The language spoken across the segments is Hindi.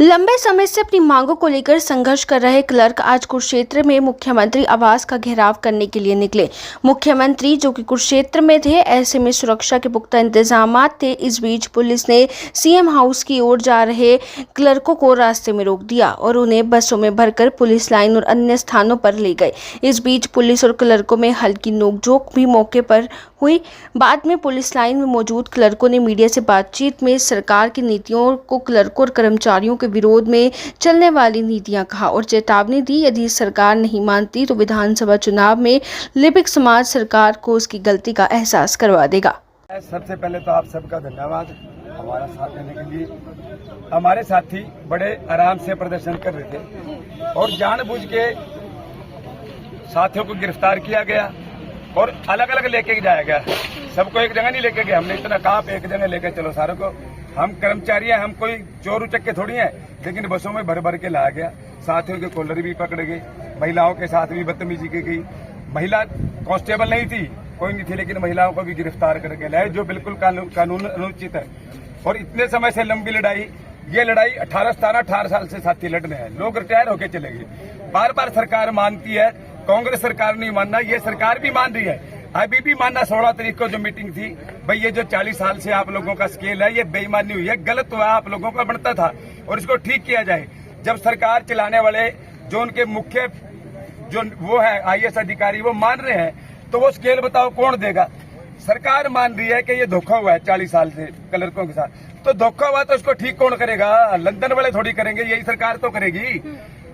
लंबे समय से अपनी मांगों को लेकर संघर्ष कर रहे क्लर्क आज कुरुक्षेत्र में मुख्यमंत्री आवास का घेराव करने के लिए निकले। मुख्यमंत्री जो कि कुरुक्षेत्र में थे, ऐसे में सुरक्षा के पुख्ता इंतजामात थे। इस बीच पुलिस ने सीएम हाउस की ओर जा रहे क्लर्कों को रास्ते में रोक दिया और उन्हें बसों में भरकर पुलिस लाइन और अन्य स्थानों पर ले गए। इस बीच पुलिस और क्लर्कों में हल्की नोकझोंक भी मौके पर हुई। बाद में पुलिस लाइन में मौजूद क्लर्कों ने मीडिया से बातचीत में सरकार की नीतियों को क्लर्कों और कर्मचारियों के विरोध में चलने वाली नीतियां कहा और चेतावनी दी, यदि सरकार नहीं मानती तो विधानसभा चुनाव में लिपिक समाज सरकार को उसकी गलती का एहसास करवा देगा। सबसे पहले तो आप सबका धन्यवाद हमारा साथ देने के लिए। हमारे साथी बड़े आराम से प्रदर्शन कर रहे थे और जानबूझ के साथियों को गिरफ्तार किया गया और अलग अलग लेके जाया गया। सबको एक जगह नहीं लेके गए, हमने इतना कहा एक जगह लेके चलो सारों को। हम कर्मचारी हैं, हम कोई चोर उचक्के थोड़ी हैं, लेकिन बसों में भर भर के लाया गया। साथियों के कॉलर भी पकड़े गए, महिलाओं के साथ भी बदतमीजी की गई। महिला कांस्टेबल नहीं थी, कोई नहीं थी, लेकिन महिलाओं को भी गिरफ्तार करके लाए, जो बिल्कुल कानून अनुचित है। और इतने समय से लंबी लड़ाई, ये लड़ाई 18 साल से साथी लड़ रहे हैं। लोग रिटायर होके चले गए। बार बार सरकार मानती है, कांग्रेस सरकार नहीं मानना, ये सरकार भी मान रही है। अभी भी मानना 16 तारीख को जो मीटिंग थी, भाई ये जो 40 साल से आप लोगों का स्केल है, ये बेईमानी हुई है, गलत हुआ, आप लोगों का बनता था और इसको ठीक किया जाए। जब सरकार चलाने वाले जो उनके मुख्य जो वो है आईएएस अधिकारी वो मान रहे हैं, तो वो स्केल बताओ कौन देगा। सरकार मान रही है कि ये धोखा हुआ है 40 साल से क्लर्कों के साथ, तो धोखा हुआ तो इसको ठीक कौन करेगा? लंदन वाले थोड़ी करेंगे, यही सरकार तो करेगी।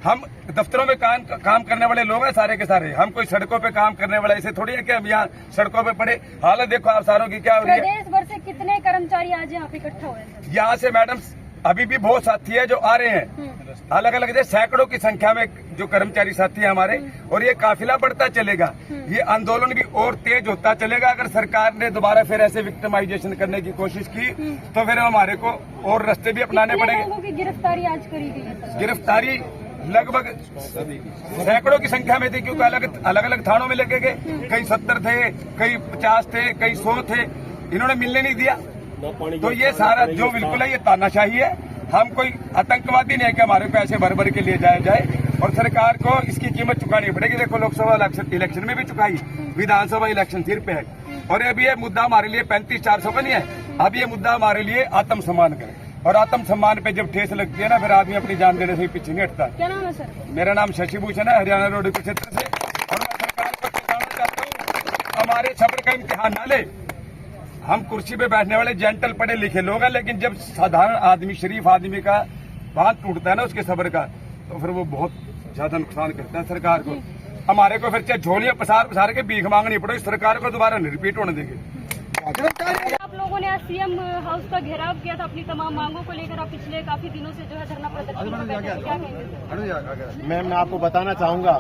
हम दफ्तरों में काम करने वाले लोग हैं सारे के सारे, हम कोई सड़कों पे काम करने वाले ऐसे थोड़ी है कि हम यहाँ सड़कों पे पड़े। हालत देखो आप सारों की क्या हो रही है। प्रदेश भर से कितने कर्मचारी आज यहाँ पे इकट्ठा हुए हैं? यहाँ से मैडम अभी भी बहुत साथी है जो आ रहे हैं, अलग अलग सैकड़ों की संख्या में जो कर्मचारी साथी है हमारे, और ये काफिला बढ़ता चलेगा। ये आंदोलन भी और तेज होता चलेगा। अगर सरकार ने दोबारा फिर ऐसे विक्टिमाइजेशन करने की कोशिश की तो फिर हमारे को और रास्ते भी अपनाने पड़ेंगे। लोगों की गिरफ्तारी आज करी गई है? गिरफ्तारी लगभग सैकड़ों की संख्या में थी, क्योंकि अलग अलग थानों में लगे गए। कई 70 थे, कई 50 थे, कई 100 थे, इन्होंने मिलने नहीं दिया। तो ये सारा जो बिल्कुल है ये तानाशाही है। हम कोई आतंकवादी नहीं है कि हमारे पैसे भर भर के लिए जाए और सरकार को इसकी कीमत चुकानी पड़ेगी। देखो लोकसभा इलेक्शन में भी चुकाई, विधानसभा इलेक्शन सिर पे है। और अभी ये मुद्दा हमारे लिए 35-400 का नहीं है, अब ये मुद्दा हमारे लिए आत्मसम्मान का है। और आत्मसम्मान पे जब ठेस लगती है ना, फिर आदमी अपनी जान देने से पीछे नहीं हटता। क्या नाम है सर? मेरा नाम शशि भूषण है, हरियाणा रोड के क्षेत्र से। और मैं सरकार को चेतावना चाहता हूँ, हमारे सब्र का इम्तिहान ना ले। हम कुर्सी पे बैठने वाले जेंटल पढ़े लिखे लोग हैं, लेकिन जब साधारण आदमी, शरीफ आदमी का बात टूटता है ना उसके सब्र का, तो फिर वो बहुत ज्यादा नुकसान करता है सरकार को। हमारे को फिर चाहे झोलियां पसार के भीख मांगनी पड़े, सरकार को दोबारा नहीं रिपीट होने देंगे। आप लोगों ने आज सीएम हाउस का घेराव किया था अपनी तमाम मांगों को लेकर। आप पिछले काफी दिनों से जो है धरना प्रदर्शन क्या कहेंगे? मैं आपको बताना चाहूंगा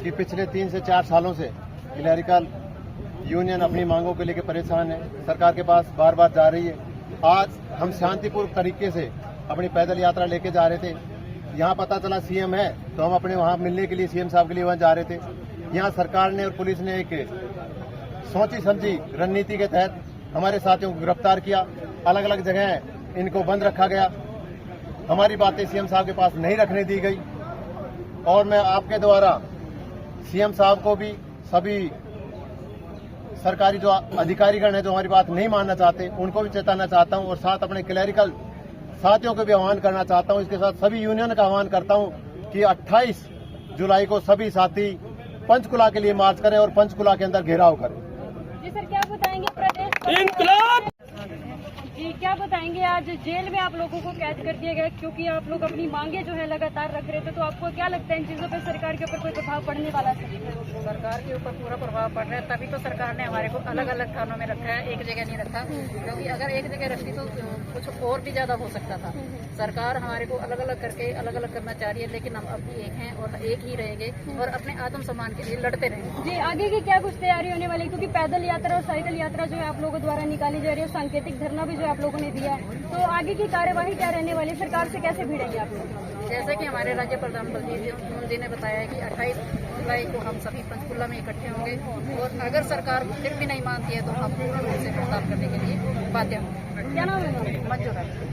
कि पिछले 3 से 4 सालों से क्लरिकल यूनियन अपनी मांगों को लेकर परेशान है, सरकार के पास बार बार जा रही है। आज हम शांतिपूर्ण तरीके से अपनी पैदल यात्रा लेके जा रहे थे। यहाँ पता चला सीएम है, तो हम अपने वहाँ मिलने के लिए सीएम साहब के लिए वहाँ जा रहे थे। यहाँ सरकार ने और पुलिस ने एक सोची समझी रणनीति के तहत हमारे साथियों को गिरफ्तार किया। अलग अलग जगह इनको बंद रखा गया। हमारी बातें सीएम साहब के पास नहीं रखने दी गई। और मैं आपके द्वारा सीएम साहब को भी, सभी सरकारी जो अधिकारीगण है जो हमारी बात नहीं मानना चाहते, उनको भी चेताना चाहता हूं और साथ अपने क्लरिकल साथियों को भी आह्वान करना चाहता हूं। इसके साथ सभी यूनियन का आह्वान करता हूं कि 28 जुलाई को सभी साथी पंचकुला के लिए मार्च करें और पंचकुला के अंदर घेराव करें। जी सर, क्या बताएंगे प्रदेश इनकलाब जी, क्या बताएंगे? आज जेल में आप लोगों को कैद कर दिया गया क्योंकि आप लोग अपनी मांगे जो है लगातार रख रहे थे। तो आपको क्या लगता है इन चीजों पर सरकार के ऊपर कोई प्रभाव पड़ने वाला है? सरकार के ऊपर पूरा प्रभाव पड़ रहा है, तभी तो सरकार ने हमारे को अलग अलग थानों में रखा है, एक जगह नहीं रखा। क्योंकि अगर एक जगह रखती तो कुछ और भी ज्यादा हो सकता था। सरकार हमारे को अलग अलग करके अलग अलग करना चाह रही है, लेकिन हम अब भी एक हैं और एक ही रहेंगे और अपने आत्मसम्मान के लिए लड़ते रहेंगे। जी, आगे की क्या कुछ तैयारी होने वाली है? क्योंकि पैदल यात्रा और साइकिल यात्रा जो है आप लोगों द्वारा निकाली जा रही है, सांकेतिक धरना भी जो आप लोगों ने दिया है, तो आगे की कार्यवाही क्या रहने वाली है? सरकार से कैसे भिड़ेंगे आप लोग? जैसे कि हमारे राज्य प्रधान बलजीत जी ने बताया है कि 28 जुलाई को हम सभी पंचकुला में इकट्ठे होंगे और अगर सरकार फिर भी नहीं मानती है तो हम पूर्ण रूप से हड़ताल करने के लिए बाध्य होंगे। क्या नाम है? मंजूर है।